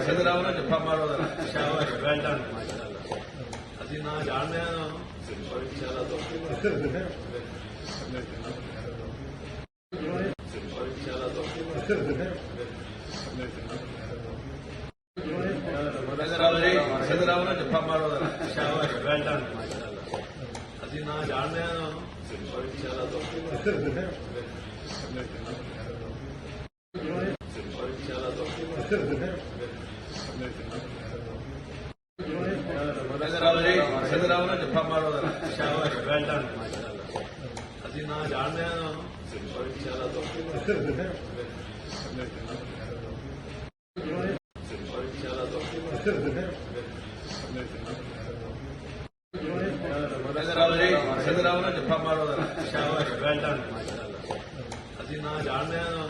ਸਿੱਧਰਾਮ ਨੂੰ ਜੱਫਾ ਮਾਰੋ ਸ਼ਾਬਾਸ਼ ਵੈਲ ਡਨ ਮਾਸ਼ਾਅੱਲਾ ਅਸੀਂ ਨਾ ਜਾਣਦੇ ਹਾਂ ਸਿੱਧਰਾਮ ਨੂੰ ਜੱਫਾ ਮਾਰੋ ਸ਼ਾਬਾਸ਼ ਵੈਲ ਡਨ ਮਾਸ਼ਾਅੱਲਾ ਅਸੀਂ ਨਾ ਜਾਣਦੇ ਹਾਂ ਸਿੱਧਰਾਮ ਨੂੰ ਜੱਫਾ ਮਾਰੋ ਸ਼ਾਬਾਸ਼ ਵੈਲ ਡਨ ਮਾਸ਼ਾਅੱਲਾ ਅਸੀਂ ਨਾ ਜਾਣਦੇ ਹਾਂ ਸਿੱਧਰਾਮ ਨੂੰ ਜੱਫਾ ਮਾਰੋ ਸ਼ਾਬਾਸ਼ ਵੈਲ ਡਨ ਮਾਸ਼ਾਅੱਲਾ ਅਸੀਂ ਨਾ ਜਾਣਦੇ ਹਾਂ